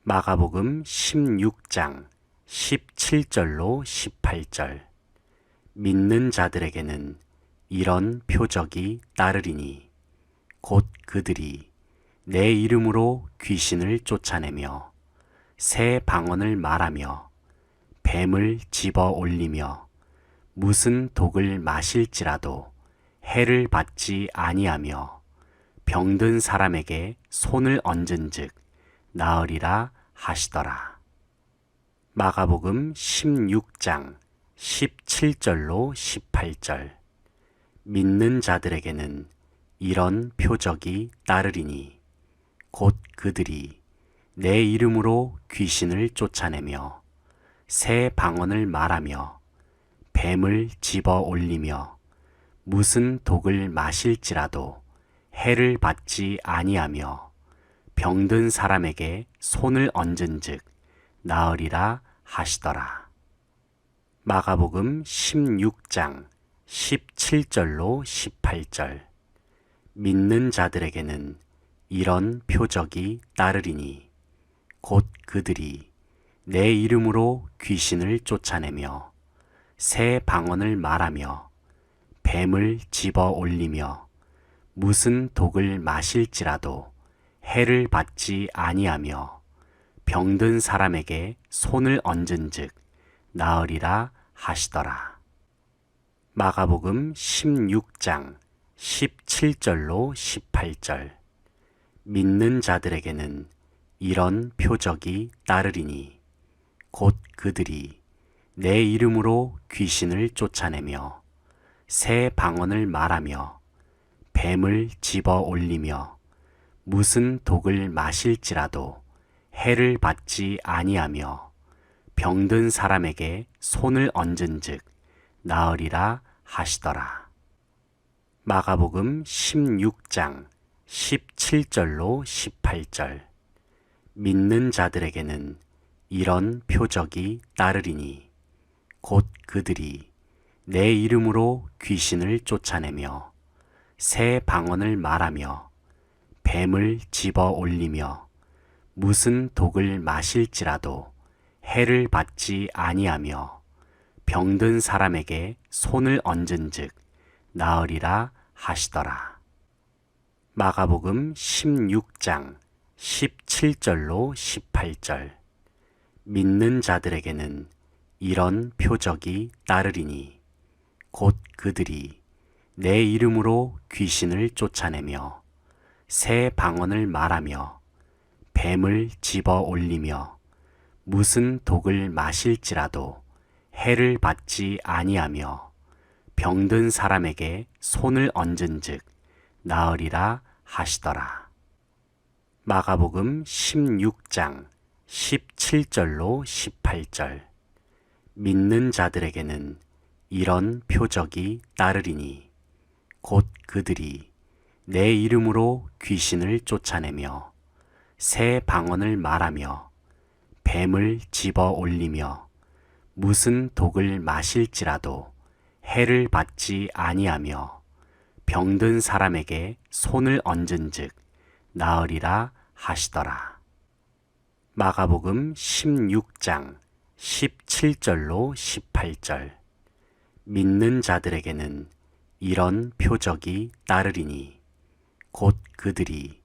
마가복음 16장 17절로 18절. 믿는 자들에게는 이런 표적이 따르리니 곧 그들이 내 이름으로 귀신을 쫓아내며 새 방언을 말하며 뱀을 집어 올리며 무슨 독을 마실지라도 해를 받지 아니하며 병든 사람에게 손을 얹은즉 나으리라 하시더라. 마가복음 16장 17절로 18절. 믿는 자들에게는 이런 표적이 따르리니 곧 그들이 내 이름으로 귀신을 쫓아내며 새 방언을 말하며 뱀을 집어 올리며 무슨 독을 마실지라도 해를 받지 아니하며 병든 사람에게 손을 얹은즉 나으리라 하시더라. 마가복음 16장 17절로 18절. 믿는 자들에게는 이런 표적이 따르리니 곧 그들이 내 이름으로 귀신을 쫓아내며 새 방언을 말하며 뱀을 집어 올리며 무슨 독을 마실지라도 해를 받지 아니하며 병든 사람에게 손을 얹은즉 나으리라 하시더라. 마가복음 16장 17절로 18절. 믿는 자들에게는 이런 표적이 따르리니 곧 그들이 내 이름으로 귀신을 쫓아내며 새 방언을 말하며 뱀을 집어 올리며 무슨 독을 마실지라도 해를 받지 아니하며 병든 사람에게 손을 얹은즉 나으리라 하시더라. 마가복음 16장 17절로 18절. 믿는 자들에게는 이런 표적이 따르리니 곧 그들이 내 이름으로 귀신을 쫓아내며 새 방언을 말하며 뱀을 집어 올리며 무슨 독을 마실지라도 해를 받지 아니하며 병든 사람에게 손을 얹은즉 나으리라 하시더라. 마가복음 16장 17절로 18절. 믿는 자들에게는 이런 표적이 따르리니 곧 그들이 내 이름으로 귀신을 쫓아내며 새 방언을 말하며 뱀을 집어 올리며 무슨 독을 마실지라도 해를 받지 아니하며 병든 사람에게 손을 얹은즉 나으리라 하시더라. 마가복음 16장 17절로 18절. 믿는 자들에게는 이런 표적이 따르리니 곧 그들이 내 이름으로 귀신을 쫓아내며 새 방언을 말하며 뱀을 집어 올리며 무슨 독을 마실지라도 해를 받지 아니하며 병든 사람에게 손을 얹은즉 나으리라 하시더라. 마가복음 16장 17절로 18절. 믿는 자들에게는 이런 표적이 따르리니 곧 그들이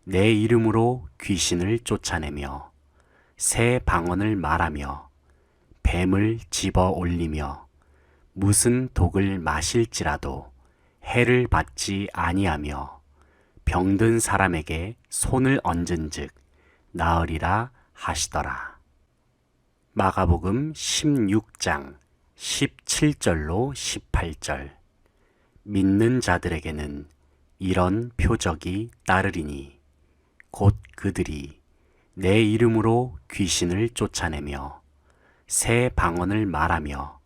내 이름으로 귀신을 쫓아내며 새 방언을 말하며 뱀을 집어 올리며 무슨 독을 마실지라도 해를 받지 아니하며 병든 사람에게 손을 얹은즉 나으리라 하시더라. 마가복음 16장 17절로 18절. 믿는 자들에게는 이런 표적이 따르리니 곧 그들이 내 이름으로 귀신을 쫓아내며 새 방언을 말하며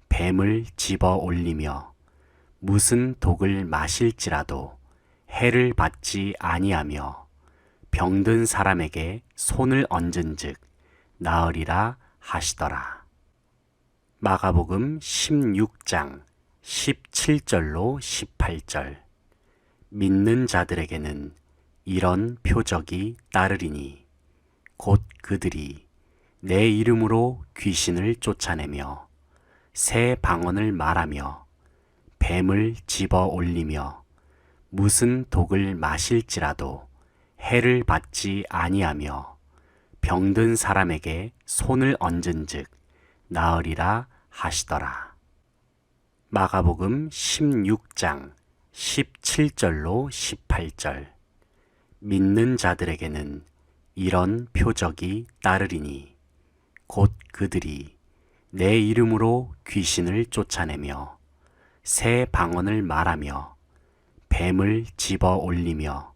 뱀을 집어 올리며 무슨 독을 마실지라도 해를 받지 아니하며 병든 사람에게 손을 얹은즉 나으리라 하시더라. 마가복음 16장 17절로 18절. 믿는 자들에게는 이런 표적이 따르리니 곧 그들이 내 이름으로 귀신을 쫓아내며 새 방언을 말하며 뱀을 집어 올리며 무슨 독을 마실지라도 해를 받지 아니하며 병든 사람에게 손을 얹은즉 나으리라 하시더라. 마가복음 16장 17절로 18절. 믿는 자들에게는 이런 표적이 따르리니 곧 그들이 내 이름으로 귀신을 쫓아내며 새 방언을 말하며 뱀을 집어 올리며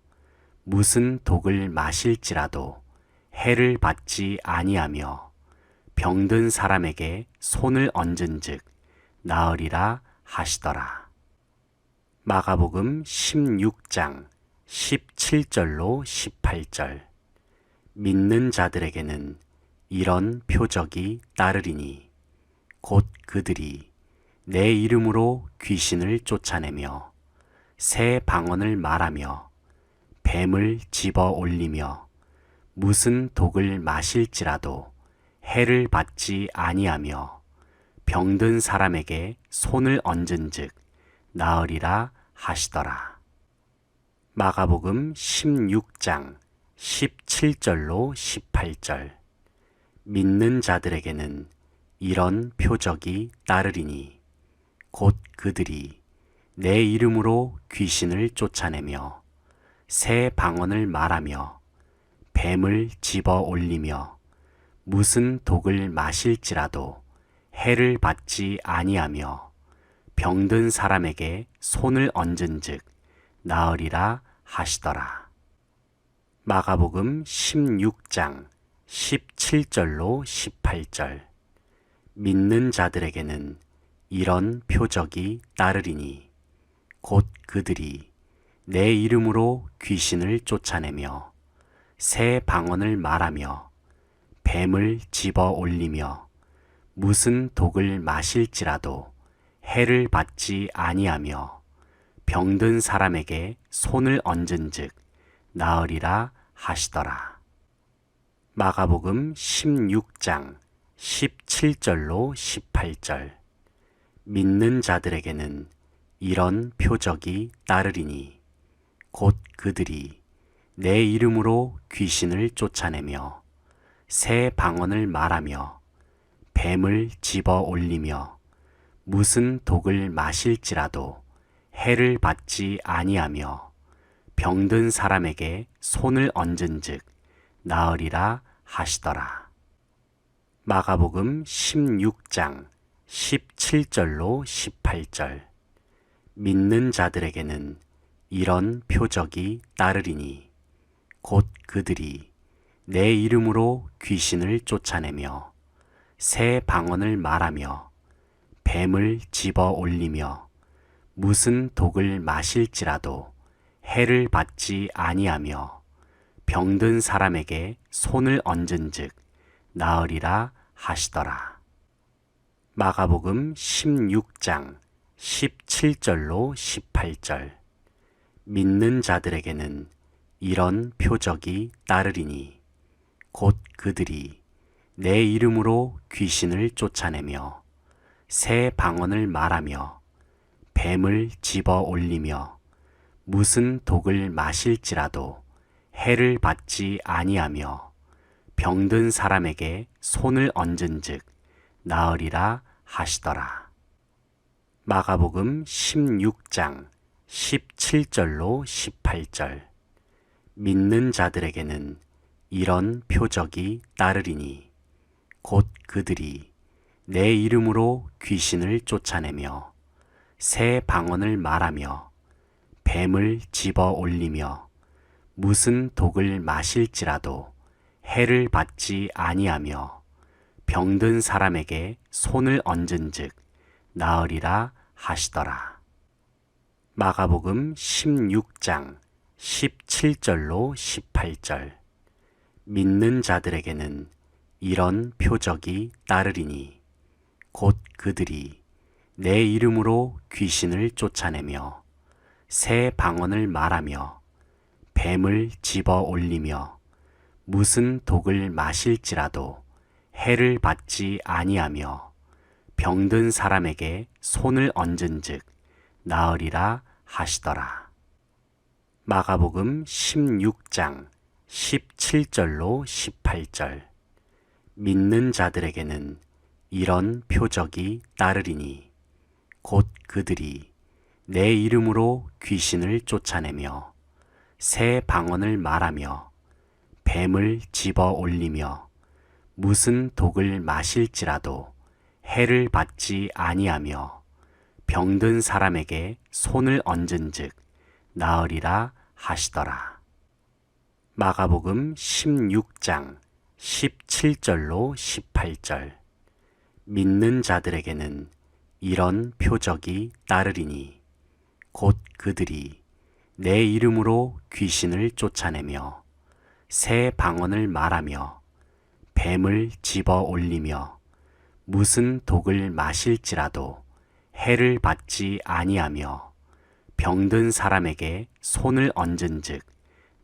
무슨 독을 마실지라도 해를 받지 아니하며 병든 사람에게 손을 얹은즉 나으리라 하시더라. 마가복음 16장 17절로 18절. 믿는 자들에게는 이런 표적이 따르리니 곧 그들이 내 이름으로 귀신을 쫓아내며 새 방언을 말하며 뱀을 집어 올리며 무슨 독을 마실지라도 해를 받지 아니하며 병든 사람에게 손을 얹은즉 나으리라 하시더라. 마가복음 16장 17절로 18절. 믿는 자들에게는 이런 표적이 따르리니 곧 그들이 내 이름으로 귀신을 쫓아내며 새 방언을 말하며 뱀을 집어 올리며 무슨 독을 마실지라도 해를 받지 아니하며 병든 사람에게 손을 얹은즉 나으리라 하시더라. 마가복음 16장 17절로 18절. 믿는 자들에게는 이런 표적이 따르리니 곧 그들이 내 이름으로 귀신을 쫓아내며 새 방언을 말하며 뱀을 집어 올리며 무슨 독을 마실지라도 해를 받지 아니하며 병든 사람에게 손을 얹은즉 나으리라 하시더라. 마가복음 16장 17절로 18절. 믿는 자들에게는 이런 표적이 따르리니 곧 그들이 내 이름으로 귀신을 쫓아내며 새 방언을 말하며 뱀을 집어 올리며 무슨 독을 마실지라도 해를 받지 아니하며 병든 사람에게 손을 얹은즉 나으리라 하시더라. 마가복음 16장 17절로 18절. 믿는 자들에게는 이런 표적이 따르리니 곧 그들이 내 이름으로 귀신을 쫓아내며 새 방언을 말하며 뱀을 집어 올리며 무슨 독을 마실지라도 해를 받지 아니하며 병든 사람에게 손을 얹은즉 나으리라 하시더라. 마가복음 16장 17절로 18절. 믿는 자들에게는 이런 표적이 따르리니 곧 그들이 내 이름으로 귀신을 쫓아내며 새 방언을 말하며 뱀을 집어 올리며 무슨 독을 마실지라도 해를 받지 아니하며 병든 사람에게 손을 얹은즉 나으리라 하시더라. 마가복음 16장 17절로 18절. 믿는 자들에게는 이런 표적이 따르리니 곧 그들이 내 이름으로 귀신을 쫓아내며 새 방언을 말하며 뱀을 집어 올리며 무슨 독을 마실지라도 해를 받지 아니하며 병든 사람에게 손을 얹은즉 나으리라 하시더라. 마가복음 16장 17절로 18절. 믿는 자들에게는 이런 표적이 따르리니 곧 그들이 내 이름으로 귀신을 쫓아내며 새 방언을 말하며 뱀을 집어 올리며 무슨 독을 마실지라도 해를 받지 아니하며 병든 사람에게 손을 얹은즉 나으리라 하시더라. 마가복음 16장 17절로 18절. 믿는 자들에게는 이런 표적이 따르리니 곧 그들이 내 이름으로 귀신을 쫓아내며 새 방언을 말하며 뱀을 집어 올리며 무슨 독을 마실지라도 해를 받지 아니하며 병든 사람에게 손을 얹은즉 나으리라 하시더라. 마가복음 16장 17절로 18절. 믿는 자들에게는 이런 표적이 따르리니 곧 그들이 내 이름으로 귀신을 쫓아내며 새 방언을 말하며 뱀을 집어 올리며 무슨 독을 마실지라도 해를 받지 아니하며 병든 사람에게 손을 얹은즉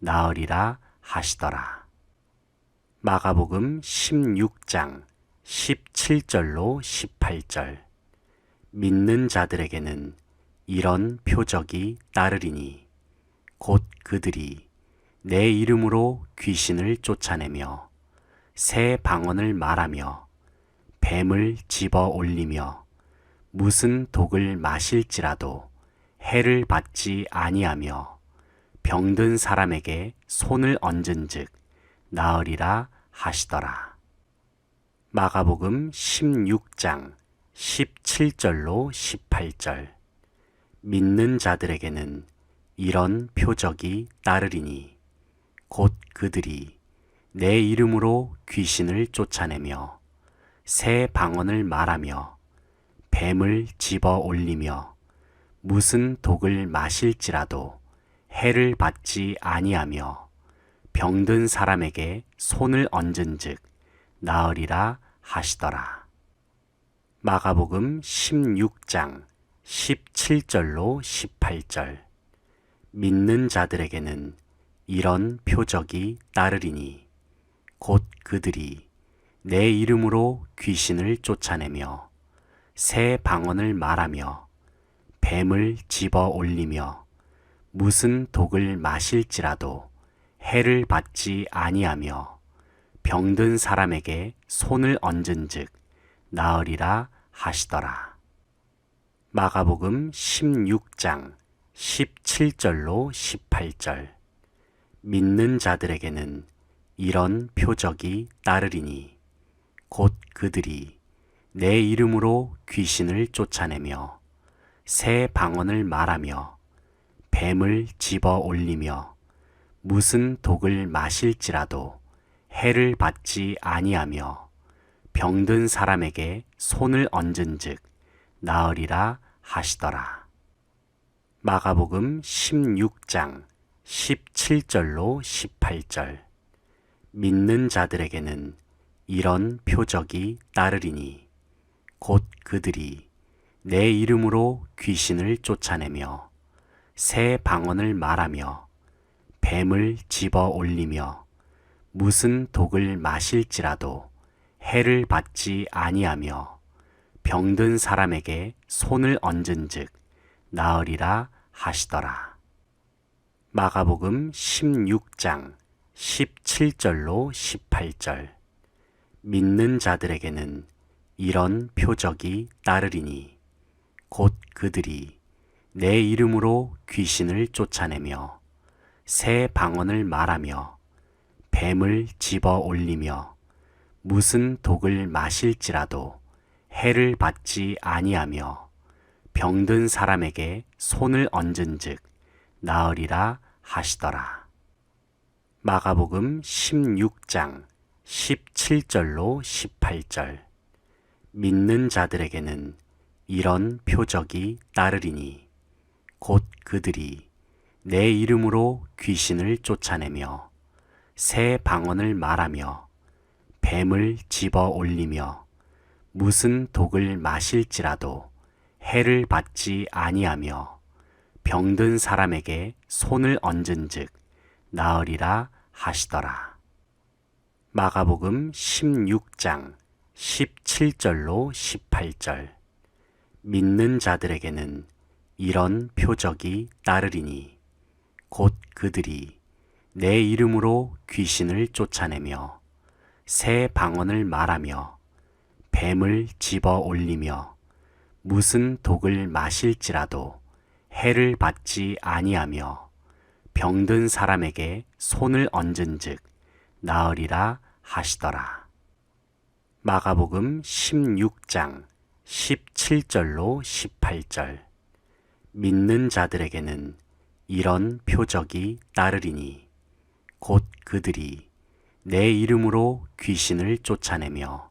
나으리라 하시더라. 마가복음 16장 17절로 18절. 믿는 자들에게는 이런 표적이 따르리니 곧 그들이 내 이름으로 귀신을 쫓아내며 새 방언을 말하며 뱀을 집어 올리며 무슨 독을 마실지라도 해를 받지 아니하며 병든 사람에게 손을 얹은즉 나으리라 하시더라. 마가복음 16장 17절로 18절. 믿는 자들에게는 이런 표적이 따르리니 곧 그들이 내 이름으로 귀신을 쫓아내며 새 방언을 말하며 뱀을 집어 올리며 무슨 독을 마실지라도 해를 받지 아니하며 병든 사람에게 손을 얹은즉 나으리라 하시더라. 마가복음 16장 17절로 18절. 믿는 자들에게는 이런 표적이 따르리니 곧 그들이 내 이름으로 귀신을 쫓아내며 새 방언을 말하며 뱀을 집어 올리며 무슨 독을 마실지라도 해를 받지 아니하며 병든 사람에게 손을 얹은즉 나으리라 하시더라. 마가복음 16장 17절로 18절. 믿는 자들에게는 이런 표적이 따르리니 곧 그들이 내 이름으로 귀신을 쫓아내며 새 방언을 말하며 뱀을 집어 올리며 무슨 독을 마실지라도 해를 받지 아니하며 병든 사람에게 손을 얹은즉 나으리라 하시더라. 마가복음 16장 17절로 18절. 믿는 자들에게는 이런 표적이 따르리니 곧 그들이 내 이름으로 귀신을 쫓아내며 새 방언을 말하며 뱀을 집어 올리며 무슨 독을 마실지라도 해를 받지 아니하며 병든 사람에게 손을 얹은즉 나으리라 하시더라. 마가복음 16장 17절로 18절. 믿는 자들에게는 이런 표적이 따르리니 곧 그들이 내 이름으로 귀신을 쫓아내며 새 방언을 말하며 뱀을 집어 올리며 무슨 독을 마실지라도 해를 받지 아니하며 병든 사람에게 손을 얹은즉 나으리라 하시더라. 마가복음 16장 17절로 18절. 믿는 자들에게는 이런 표적이 따르리니 곧 그들이 내 이름으로 귀신을 쫓아내며 새 방언을 말하며 뱀을 집어 올리며 무슨 독을 마실지라도 해를 받지 아니하며 병든 사람에게 손을 얹은즉 나으리라 하시더라. 마가복음 16장 17절로 18절. 믿는 자들에게는 이런 표적이 따르리니 곧 그들이 내 이름으로 귀신을 쫓아내며 새 방언을 말하며 뱀을 집어 올리며 무슨 독을 마실지라도 해를 받지 아니하며 병든 사람에게 손을 얹은즉 나으리라 하시더라. 마가복음 16장 17절로 18절. 믿는 자들에게는 이런 표적이 따르리니 곧 그들이 내 이름으로 귀신을 쫓아내며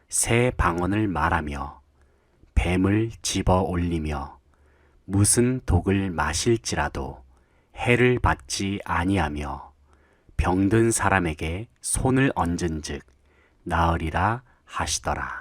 새 방언을 말하며 뱀을 집어 올리며 무슨 독을 마실지라도 해를 받지 아니하며 병든 사람에게 손을 얹은즉 나으리라 하시더라.